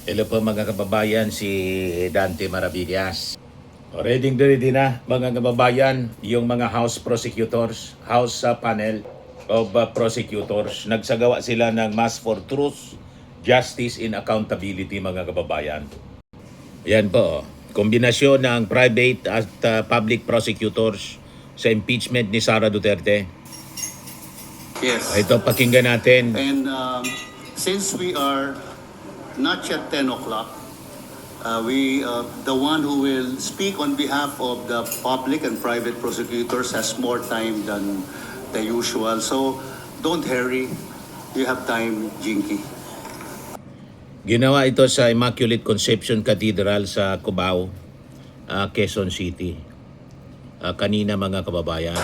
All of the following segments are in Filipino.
Hello po mga kababayan, si Dante Maravillas. Ready na mga kababayan yung mga House Prosecutors, House Panel of Prosecutors. Nagsagawa sila ng Mass for Truth, Justice and Accountability mga kababayan. Yan po, kombinasyon ng private at public prosecutors sa impeachment ni Sara Duterte. Yes. Ito pakinggan natin. And since we are not yet 10 o'clock, the one who will speak on behalf of the public and private prosecutors has more time than the usual. So don't hurry. You have time, Jinky. Ginawa ito sa Immaculate Conception Cathedral sa Cubao, Quezon City. Kanina mga kababayan.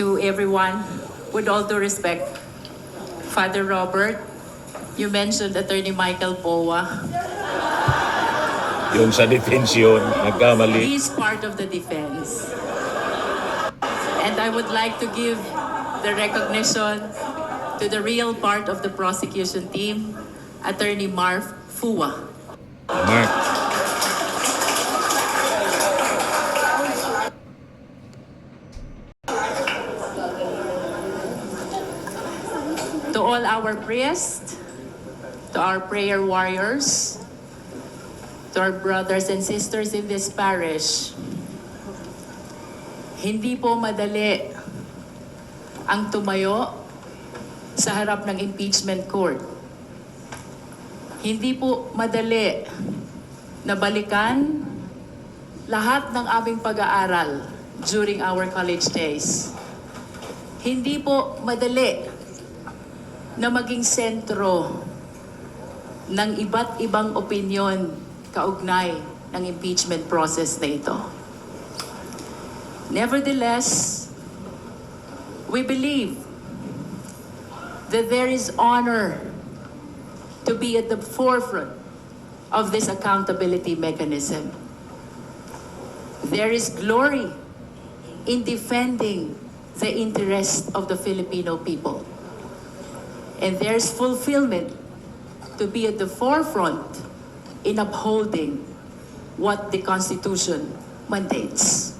To everyone, with all due respect, Father Robert, you mentioned Attorney Michael Powa. Yung sa defense yun, nagkamali. He's part of the defense. And I would like to give the recognition to the real part of the prosecution team, Attorney Marv Fuwa. Mark. To all our priests, to our prayer warriors, to our brothers and sisters in this parish, hindi po madali ang tumayo sa harap ng impeachment court. Hindi po madali na balikan lahat ng aming pag-aaral during our college days. Hindi po madali na maging sentro ng iba't ibang opinyon kaugnay ng impeachment process na ito. Nevertheless, we believe that there is honor to be at the forefront of this accountability mechanism. There is glory in defending the interest of the Filipino people. And there's fulfillment to be at the forefront in upholding what the Constitution mandates.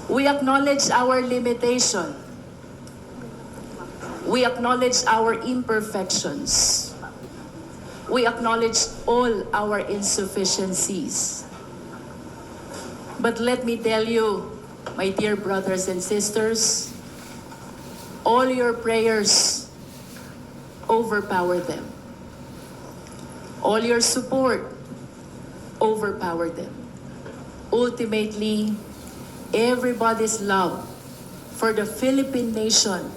We acknowledge our limitation. We acknowledge our imperfections. We acknowledge all our insufficiencies. But let me tell you, my dear brothers and sisters, all your prayers overpower them. All your support overpower them. Ultimately, everybody's love for the Philippine nation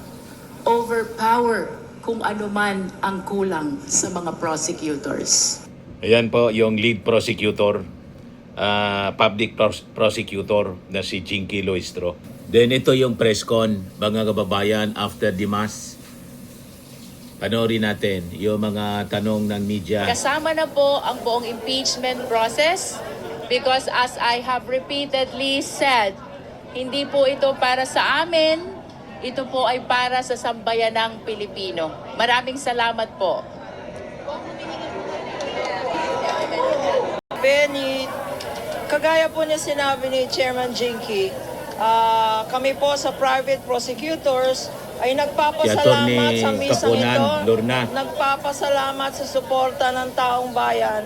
overpower kung ano man ang kulang sa mga prosecutors. Ayan po yung lead prosecutor, public prosecutor na si Jinky Loistro. Then ito yung press con, mga kababayan, after the mass. Panoorin natin yung mga tanong ng media. Kasama na po ang buong impeachment process because as I have repeatedly said, hindi po ito para sa amin, ito po ay para sa sambayanang Pilipino. Maraming salamat po. Benny, kagaya po niya sinabi ni Chairman Jinky, kami po sa private prosecutors ay nagpapasalamat sa misang ito, nagpapasalamat sa suporta ng taong bayan.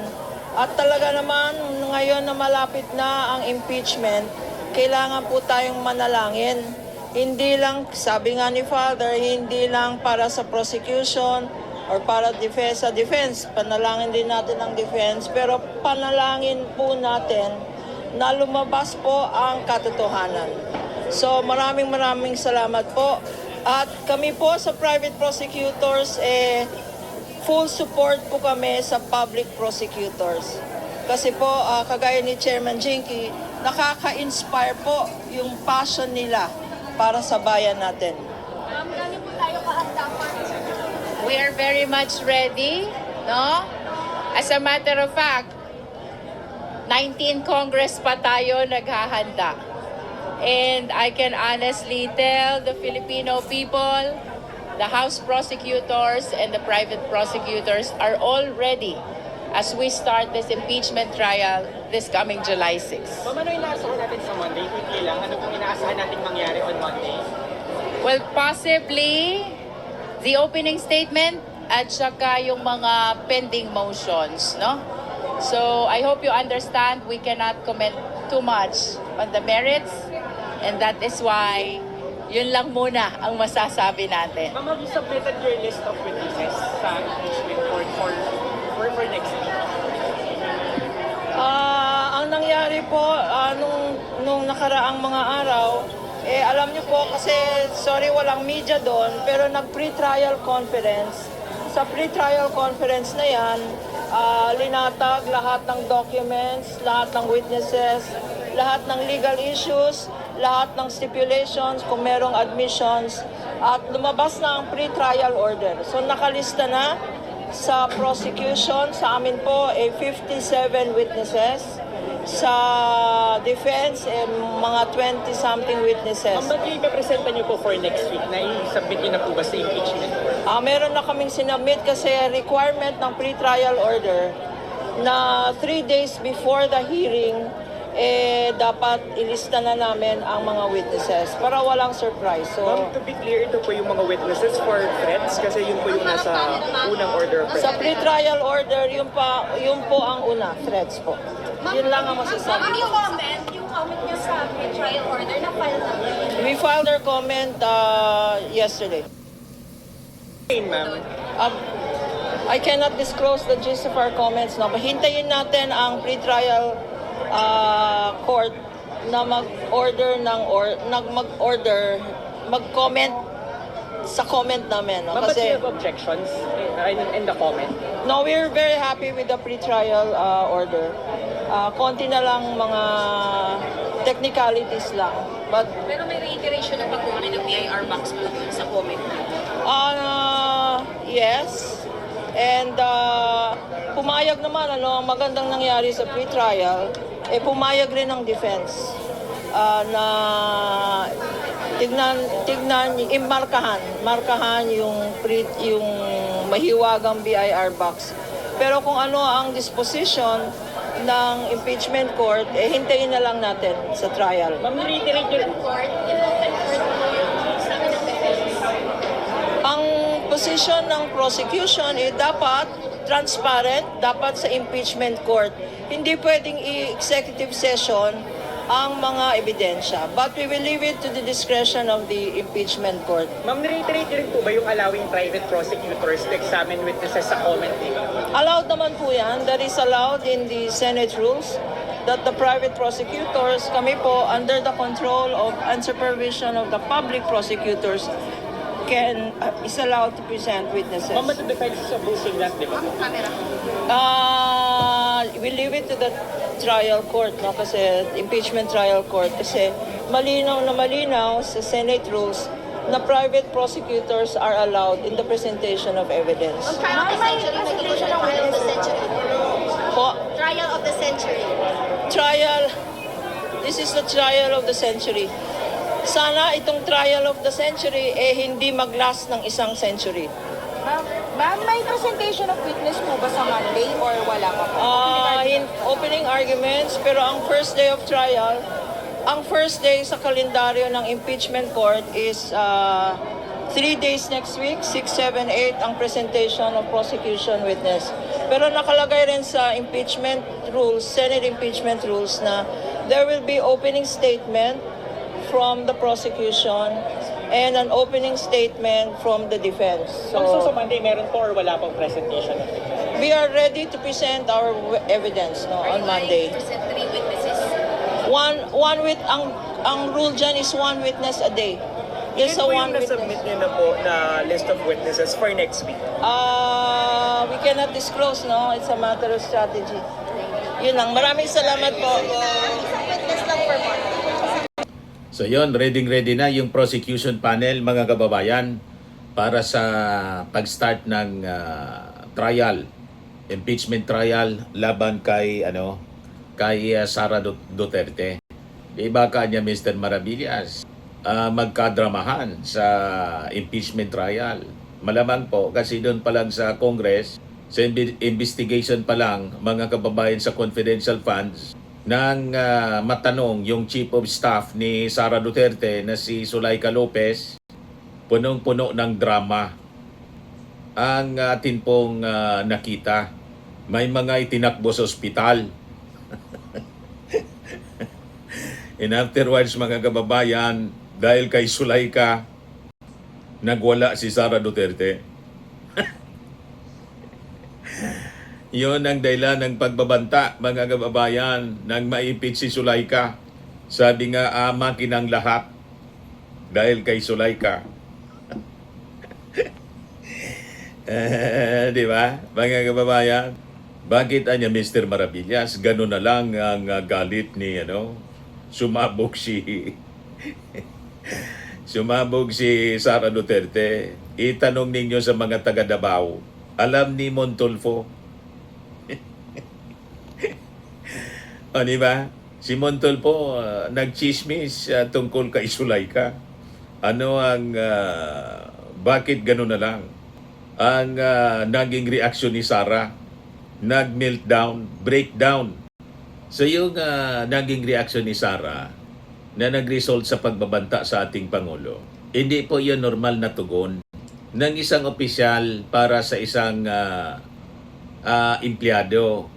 At talaga naman, ngayon na malapit na ang impeachment, kailangan po tayong manalangin. Hindi lang, sabi nga ni Father, hindi lang para sa prosecution or para defense, panalangin din natin ang defense, pero panalangin po natin na lumabas po ang katotohanan. So maraming salamat po. At kami po sa private prosecutors, full support po kami sa public prosecutors. Kasi po, kagaya ni Chairman Jinky, nakaka-inspire po yung passion nila para sa bayan natin. We are very much ready, no? As a matter of fact, 19 Congress pa tayo naghahanda. And I can honestly tell the Filipino people, the House prosecutors and the private prosecutors are all ready as we start this impeachment trial this coming July 6. Ma'am, ano inaasahan natin sa Monday? Quickly lang, ano pong inaasahan natin mangyari on Monday? Well, possibly the opening statement at saka yung mga pending motions, no? So, I hope you understand we cannot comment too much on the merits, and that is why yun lang muna ang masasabi natin. Ma'am, have you submitted your list of witnesses sa impeachment court for next week? Ang nangyari po nung nakaraang mga araw, alam niyo po kasi sorry walang media doon, pero nag-pre-trial conference. Sa pre-trial conference na yan, linatag lahat ng documents, lahat ng witnesses, lahat ng legal issues, lahat ng stipulations, kung merong admissions, at lumabas na ang pre-trial order. So nakalista na sa prosecution, sa amin po, 57 witnesses. Sa defense, mga 20-something witnesses. Ma'am, ba't yung ipapresenta niyo po for next week na i-submit niyo na po ba sa impeachment court? Meron na kaming sinubmit kasi requirement ng pre-trial order na 3 days before the hearing, dapat ilista na namin ang mga witnesses para walang surprise. So, Ma'am, to be clear, ito po yung mga witnesses for threats kasi yun po yung nasa unang order of sa presentation. pre-trial order, yun po ang una, threats po. Yun lang ang masasabi. Yung comment niyo sa trial order na file natin. We filed our comment yesterday. Ma'am, I cannot disclose the gist of our comments now, but hintayin natin ang pre-trial court na mag-comment sa comment namin. No? ma'am, but you Kasi, have objections in the comment? no, we're very happy with the pre-trial order. Konti na lang mga technicalities lang. But, Pero may reiteration ng pagkuha ng BIR box po dun sa comment. yes. And pumayag naman, ang magandang nangyari sa pre-trial, pumayag rin ng defense na markahan yung mahiwagang BIR box. Pero kung ano ang disposition ng impeachment court, hintayin na lang natin sa trial. Ma'am, reiterate niyo Court, in-open court po yung sabi ng defense. Ang position ng prosecution dapat transparent, dapat sa impeachment court. Hindi pwedeng i-executive session ang mga ebidensya. But we will leave it to the discretion of the impeachment court. Ma'am, reiterate niyo rin po ba yung allowing private prosecutors to examine witnesses sa comment niyo? Allowed naman po yan. That is allowed in the Senate rules that the private prosecutors, kami po, under the control of and supervision of the public prosecutors, is allowed to present witnesses. Ma'am, but the defense is opposing that, di ba? We leave it to the trial court, no? Kasi impeachment trial court. Kasi malinaw na malinaw sa Senate rules na private prosecutors are allowed in the presentation of evidence. Trial of the century, magiging trial of the century. Po, Trial of the century. this is the trial of the century. Sana itong trial of the century hindi mag-last ng isang century. Ma'am, may presentation of witness po ba sa Monday or wala pa po? In opening arguments, pero ang first day of trial, ang first day sa kalendaryo ng impeachment court is 3 days next week, 6, 7, 8 ang presentation of prosecution witness. Pero nakalagay rin sa impeachment rules, Senate impeachment rules na there will be opening statement from the prosecution and an opening statement from the defense. Ma'am, so sa Monday, meron po or wala pong presentation? We are ready to present our evidence on Monday. Present 3 witnesses. One with ang rule dyan is 1 witness a day. Yes, Ilan a po 1 yung witness. nasubmit niyo na po na list of witnesses for next week? We cannot disclose, no? It's a matter of strategy. Yun lang. Maraming salamat po. Witness lang for more. So yun, ready na yung prosecution panel, mga kababayan, para sa pag-start ng trial, impeachment trial laban kay Sara Duterte. Di baka niya Mr. Maravillas magkadramahan sa impeachment trial. Malamang po kasi doon pa lang sa Congress, sa investigation pa lang mga kababayan sa confidential funds nang matanong yung Chief of Staff ni Sara Duterte na si Zulaika Lopez, punong-puno ng drama ang atin pong nakita. May mga itinakbo sa ospital. And afterwards, mga kababayan, dahil kay Zulaika, nagwala si Sara Duterte. Yun ang dahilan ng pagbabanta, mga kababayan, nang maipit si Zulaika. Sabi nga, makin ang lahat dahil kay Zulaika. Di ba, mga kababayan? Bakit anya Mr. Maravillas? Ganun na lang ang galit ni, sumabog si Sara Duterte. Itanong ninyo sa mga taga Davao, alam ni Montulfo. O, di ba? Si Montulfo nagchismis tungkol kay Zulaika. Ano ang bakit ganun na lang ang naging reaksyon ni Sara? Nag-meltdown, breakdown. So yung naging reaksyon ni Sara na nag-result sa pagbabanta sa ating Pangulo, hindi po yun normal na tugon ng isang opisyal para sa isang empleyado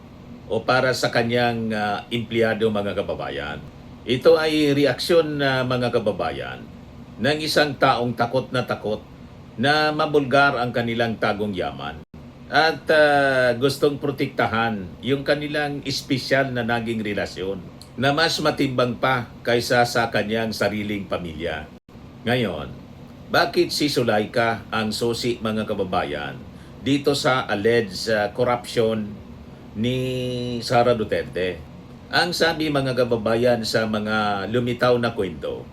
o para sa kanyang empleyado, mga kababayan. Ito ay reaksyon mga kababayan ng isang taong takot na mabulgar ang kanilang tagong yaman at gustong protektahan yung kanilang espesyal na naging relasyon na mas matimbang pa kaysa sa kanyang sariling pamilya. Ngayon, bakit si Zulaika ang susi, mga kababayan, dito sa alleged corruption ni Sara Duterte? Ang sabi, mga kababayan, sa mga lumitaw na kwento,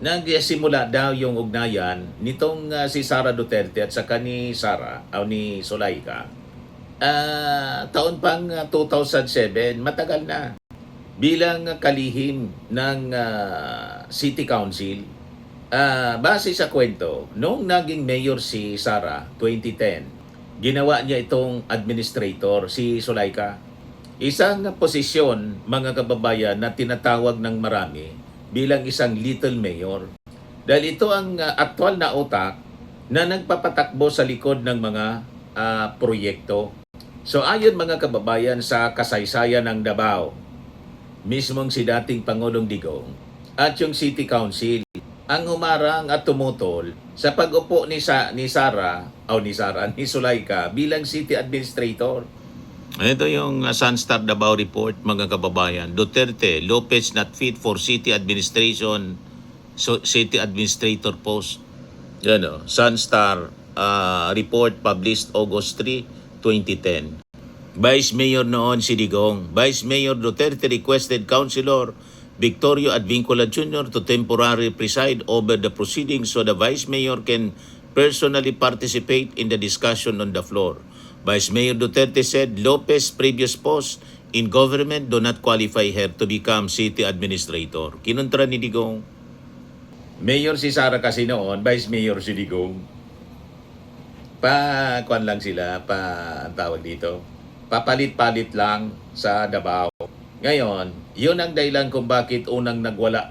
nagsimula daw yung ugnayan nitong si Sara Duterte at saka ni Sara o ni Zulaika. Taon pang 2007, matagal na. Bilang kalihim ng City Council, base sa kwento, noong naging mayor si Sara, 2010, ginawa niya itong administrator, si Zulaika. Isang posisyon, mga kababayan, na tinatawag ng marami bilang isang little mayor. Dahil ito ang aktwal na utak na nagpapatakbo sa likod ng mga proyekto. So ayon, mga kababayan, sa kasaysayan ng Davao, mismong si dating Pangulong Digong at yung City Council ang humarang at tumutol sa pag-upo ni Zulaika bilang City Administrator. Ito yung Sunstar Davao Report, mga kababayan. Duterte, Lopez not fit for city administration, city administrator post. Yan, Sunstar report published August 3, 2010. Vice Mayor noon si Digong. Vice Mayor Duterte requested Councilor Victorio Advincula Jr. to temporarily preside over the proceedings so the Vice Mayor can personally participate in the discussion on the floor. Vice Mayor Duterte said Lopez's previous post in government do not qualify her to become city administrator. Kinontra ni Digong. Mayor si Sara kasi noon, Vice Mayor si Digong. Kuan lang sila, ang tawag dito, papalit-palit lang sa Davao. Ngayon, yun ang dahilan kung bakit unang nagwala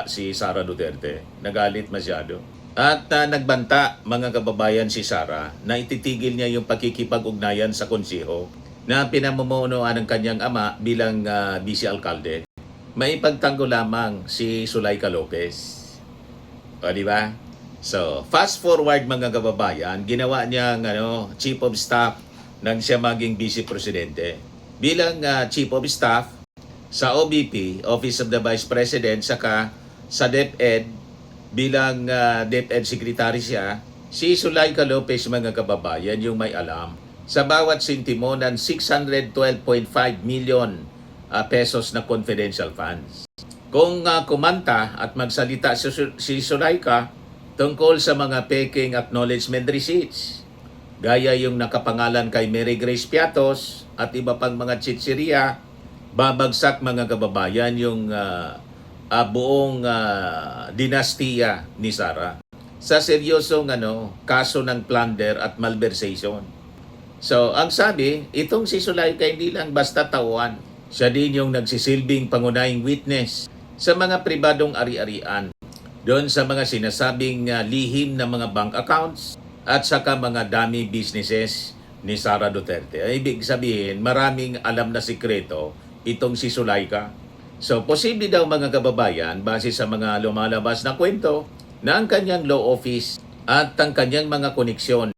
si Sara Duterte. Nagalit masyado. At nagbanta, mga kababayan, si Sara na ititigil niya yung pakikipag-ugnayan sa konseho na pinamumunuan ng kanyang ama bilang vice-alkalde. May pagtanggol lamang si Zulaika Lopez. O, di ba? So, fast forward, mga kababayan, ginawa niyang chief of staff nang siya maging vice-presidente. Bilang chief of staff sa OBP, Office of the Vice President, saka sa DepEd, bilang DepEd Secretary siya, si Zulaika Lopez, mga kababayan, yung may alam sa bawat sintimo ng 612.5 million pesos na confidential funds. Kung kumanta at magsalita si Zulaika tungkol sa mga peking acknowledgement receipts, gaya yung nakapangalan kay Mary Grace Piatos at iba pang mga chichiriya babagsak mga kababayan yung buong dinastiya ni Sara sa seryosong kaso ng plunder at malversation. So, ang sabi, itong si Zuleika hindi lang basta tauhan. Siya din yung nagsisilbing pangunahing witness sa mga pribadong ari-arian, doon sa mga sinasabing lihim na mga bank accounts at saka mga dummy businesses ni Sara Duterte. Ibig sabihin, maraming alam na sikreto itong si Zuleika. So, posible daw mga kababayan, base sa mga lumalabas na kwento, na ang kanyang law office at ang kanyang mga koneksyon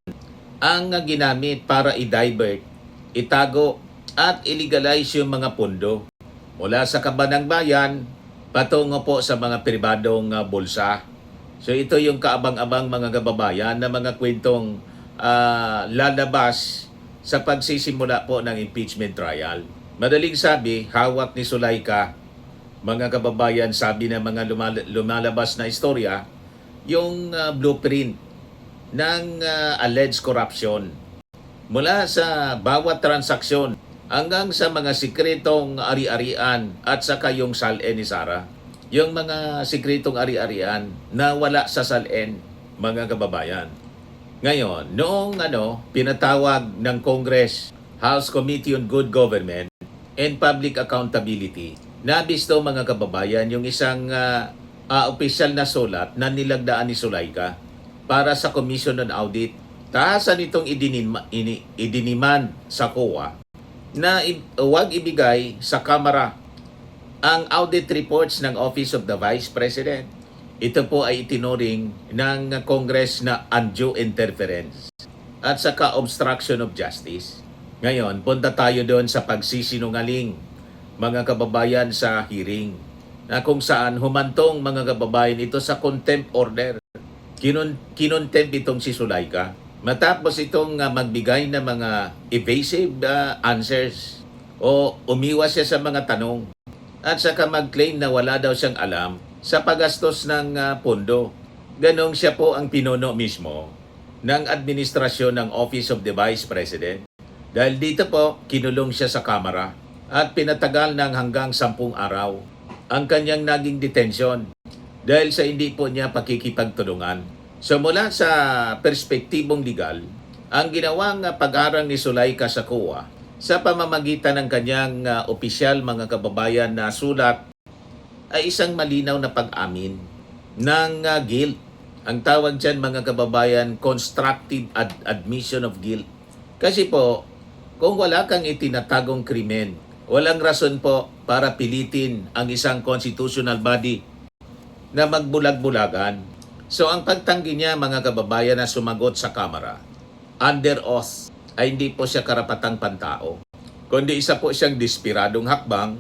ang ginamit para i-divert, itago at illegalize yung mga pondo mula sa kaban ng bayan patungo po sa mga pribadong bulsa. So ito yung kaabang-abang mga kababayan na mga kwentong lalabas sa pagsisimula po ng impeachment trial. Madaling sabi, hawak ni Zuleika, mga kababayan, sabi ng mga lumalabas na istorya, yung blueprint ng alleged corruption mula sa bawat transaksyon hanggang sa mga sikretong ari-arian at saka yung SALN ni Sara. Yung mga sikretong ari-arian na wala sa SALN, mga kababayan. Ngayon, noong pinatawag ng Congress House Committee on Good Government and Public Accountability, nabisto mga kababayan yung isang opisyal na sulat na nilagdaan ni Zuleika para sa Commission on Audit. Taasan itong idiniman sa COA na huwag ibigay sa Kamara ang audit reports ng Office of the Vice President. Ito po ay itinuring ng Congress na undue interference at saka obstruction of justice. Ngayon, punta tayo doon sa pagsisinungaling, mga kababayan, sa hearing na kung saan humantong mga kababayan ito sa contempt order. Kinontempt itong si Zuleika matapos itong magbigay ng mga evasive answers o umiwas siya sa mga tanong at saka mag-claim na wala daw siyang alam sa paggastos ng pondo. Ganong siya po ang pinuno mismo ng administrasyon ng Office of the Vice President. Dahil dito po, kinulong siya sa Kamara at pinatagal ng hanggang 10 araw ang kanyang naging detention dahil sa hindi po niya pakikipagtulungan. So mula sa perspektibong legal, ang ginawang pag-arang ni Zuleika sa COA sa pamamagitan ng kanyang opisyal, mga kababayan, na sulat ay isang malinaw na pag-amin ng guilt. Ang tawag dyan, mga kababayan, constructive admission of guilt. Kasi po, kung wala kang itinatagong krimen, walang rason po para pilitin ang isang constitutional body na magbulag-bulagan. So ang pagtanggi niya, mga kababayan, na sumagot sa Kamara under oath ay hindi po siya karapatang pantao, kundi isa po siyang despiradong hakbang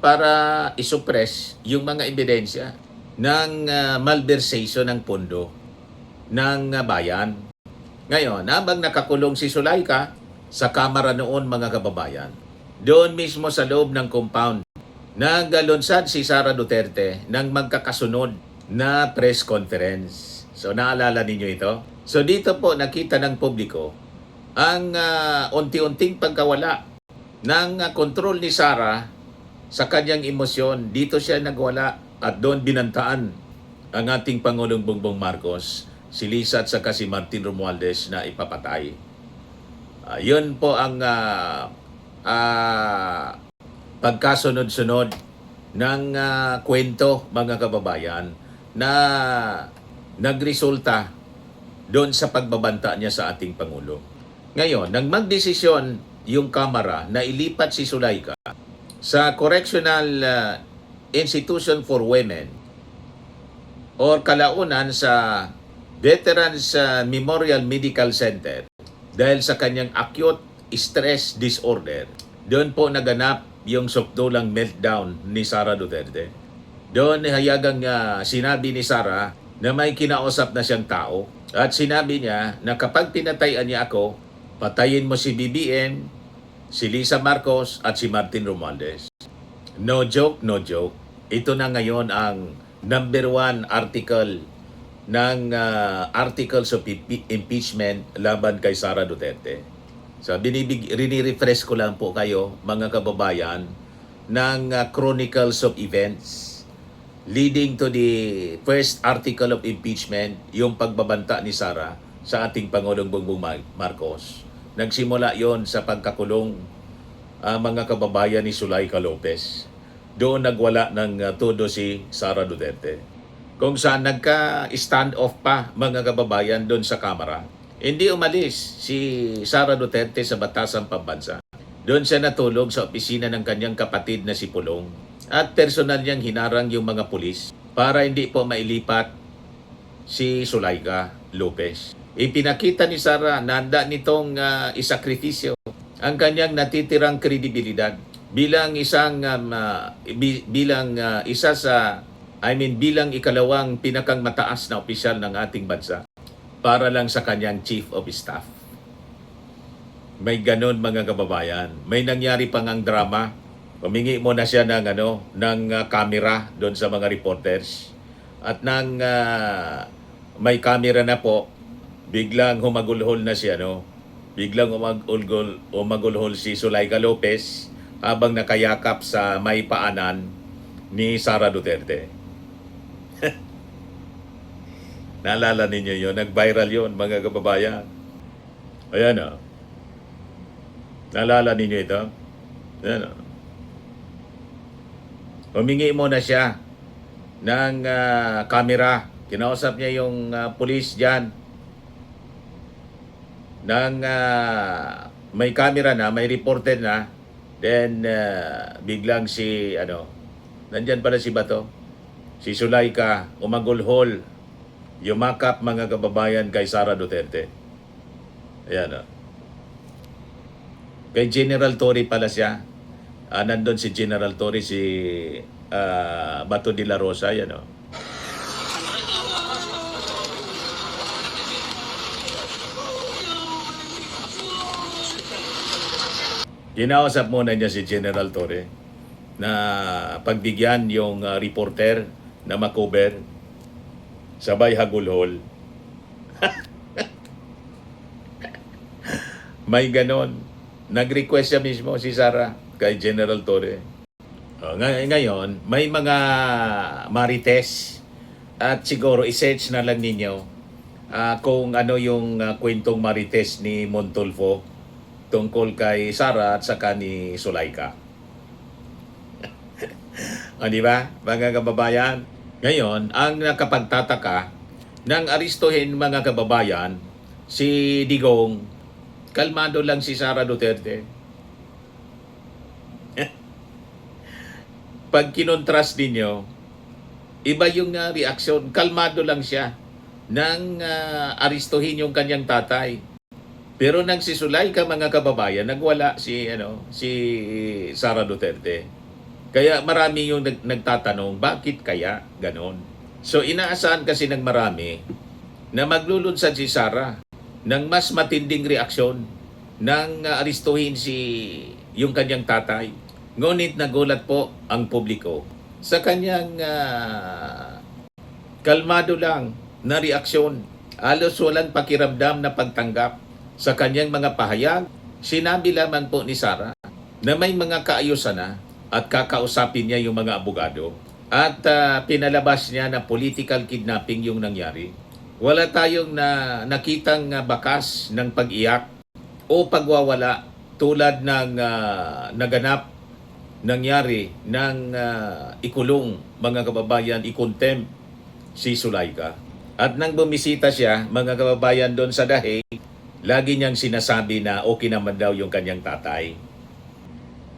para isuppress yung mga ebidensya ng malversation ng pondo ng bayan. Ngayon, habang nakakulong si Zuleika sa Kamara noon, mga kababayan, doon mismo sa loob ng compound, nagalunsad si Sara Duterte ng magkakasunod na press conference. So naalala ninyo ito? So dito po nakita ng publiko ang unti-unting pagkawala ng kontrol ni Sara sa kanyang emosyon. Dito siya nagwala at doon binantaan ang ating Pangulong Bongbong Marcos, si Lisa at saka si Martin Romualdez na ipapatay. Yun po ang pagkasunod-sunod ng kwento, mga kababayan, na nagresulta doon sa pagbabanta niya sa ating Pangulo. Ngayon, nang magdesisyon yung Kamara na ilipat si Zuleika sa Correctional Institution for Women or kalaunan sa Veterans Memorial Medical Center dahil sa kanyang acute stress disorder, doon po naganap yung sukdulang meltdown ni Sara Duterte. Doon hayagang sinabi ni Sara na may kinausap na siyang tao at sinabi niya na kapag pinatayan niya ako, patayin mo si BBM, si Lisa Marcos at si Martin Romualdez. No joke, no joke. Ito na ngayon ang number 1 article ng articles of impeachment laban kay Sara Duterte. So, rinirefresh ko lang po kayo, mga kababayan, ng Chronicles of Events leading to the first article of impeachment, yung pagbabanta ni Sara sa ating Pangulong Bongbong Marcos. Nagsimula yon sa pagkakulong mga kababayan ni Zuleika Lopez. Doon nagwala ng todo si Sara Duterte. Kung saan nagka-stand off pa mga kababayan doon sa Kamara. Hindi umalis si Sara Duterte sa Batasang Pambansa. Doon siya natulog sa opisina ng kanyang kapatid na si Pulong at personal niyang hinarang yung mga pulis para hindi po mailipat si Zuleika Lopez. Ipinakita ni Sara na handa nitong isakripisyo ang kanyang natitirang kredibilidad bilang bilang ikalawang pinakang mataas na opisyal ng ating bansa para lang sa kanyang chief of staff. May ganon mga kababayan. May nangyari pang ang drama. Humingi muna siya ng camera doon sa mga reporters. At nang may camera na po, biglang humagulhol na siya, biglang humagulhol si Zuleika Lopez habang nakayakap sa may paanan ni Sara Duterte. Naalala ninyo yun? Nag-viral yun, mga kababayan. Ayan o. Naalala ninyo ito? Ayan o. Humingi muna siya ng camera. Kinausap niya yung pulis dyan. May camera na, may reporter na. Then, biglang nandyan pala si Bato. Si Zuleika, umagulhol, yumakap mga kababayan kay Sara Duterte. Ayan o. Kay General Torre pala siya. Nandun si General Torre, si Bato de la Rosa. Ayan o. Kinausap muna niya si General Torre na pagbigyan yung reporter na makover, sabay hagulhol. May ganon. Nag-request siya mismo si Sara kay General Torre. Ngayon, may mga marites at siguro i-search na lang ninyo kung ano yung kwentong marites ni Montulfo tungkol kay Sara at saka ni Zuleika. Di ba, mga kababayan? Ngayon, ang nakapagtataka nang aristuhin mga kababayan si Digong, kalmado lang si Sara Duterte. Pag kinontrast ninyo, iba yung reaksyon. Kalmado lang siya nang aristuhin yung kanyang tatay. Pero nang si Zuleika, mga kababayan, nagwala si Sara Duterte. Kaya marami yung nagtatanong, bakit kaya ganon? So inaasahan kasi ng marami na maglulunsad si Sara ng mas matinding reaksyon nang aristuhin yung kanyang tatay. Ngunit nagulat po ang publiko sa kanyang kalmado lang na reaksyon. Halos walang pakiramdam na pagtanggap sa kanyang mga pahayag. Sinabi lamang po ni Sara na may mga kaayusan na at kakausapin niya yung mga abogado. At pinalabas niya na political kidnapping yung nangyari. Wala tayong nakitang bakas ng pag-iyak o pagwawala tulad ng nangyari ng ikulong mga kababayan, ikontempt si Zuleika. At nang bumisita siya, mga kababayan doon sa Dahig, lagi niyang sinasabi na okay naman daw yung kanyang tatay.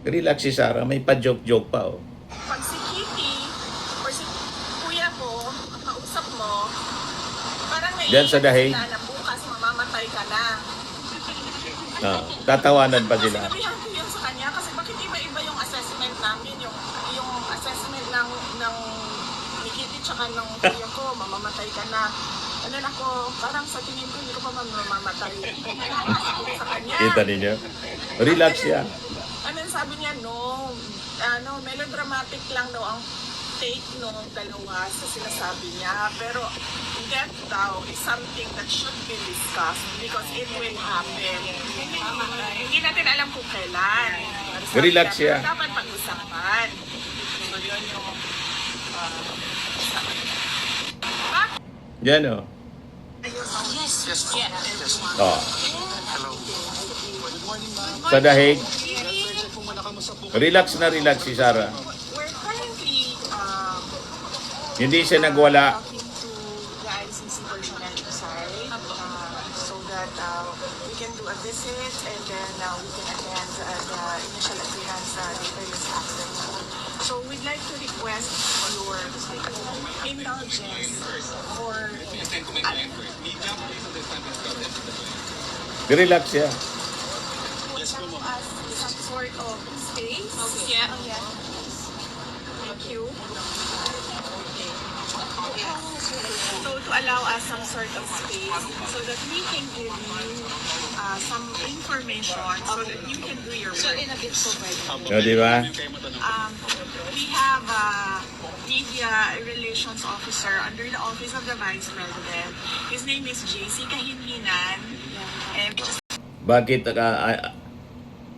Relax si Sara, may pa-joke-joke pa oh. Pag si Kitty or si kuya ko, kausap mo, parang Diyan sa Dahig. na bukas mamamatay ka na. Tatawanan pa sila. Sinabihan ko yun sa kanya kasi bakit iba-iba yung assessment namin, yung assessment ng ni Kitty tsaka ng kuya ko, mamamatay ka na. Ano ako, parang sa tingin ko, hindi ko pa mamamatay. Sa kanya. Kita ninyo? Relax siya. Ano sabi niya, no, melodramatic lang daw ang take nung dalawa sa sinasabi niya. Pero death daw is something that should be discussed because it will happen. Hindi natin alam kung kailan. Relax siya. Pero dapat pag-usapan. So yun yung... Yan o. Oh. Sa dahig. Relax na relax si Sarah. We're currently Hindi siya nagwala. talking to the ICC personnel side so that we can do a visit and then we can attend the initial appearance later this afternoon. So we'd like to request your indulgence for Relax siya. some sort of space. Yeah. Thank you. So to allow us some sort of space so that we can give you some information so that you can do your work. In a bit so O, di ba? We have a media relations officer under the office of the Vice President. His name is JC Kahinhinan. And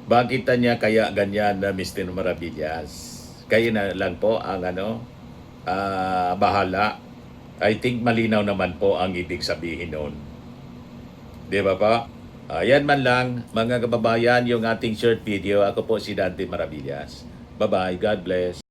Bakit niya kaya ganyan na Mr. Maravillas? Kayo na lang po ang bahala. I think malinaw naman po ang ibig sabihin noon. Di ba po? Yan man lang, mga kababayan, yung ating short video. Ako po si Dante Maravillas. Bye-bye. God bless.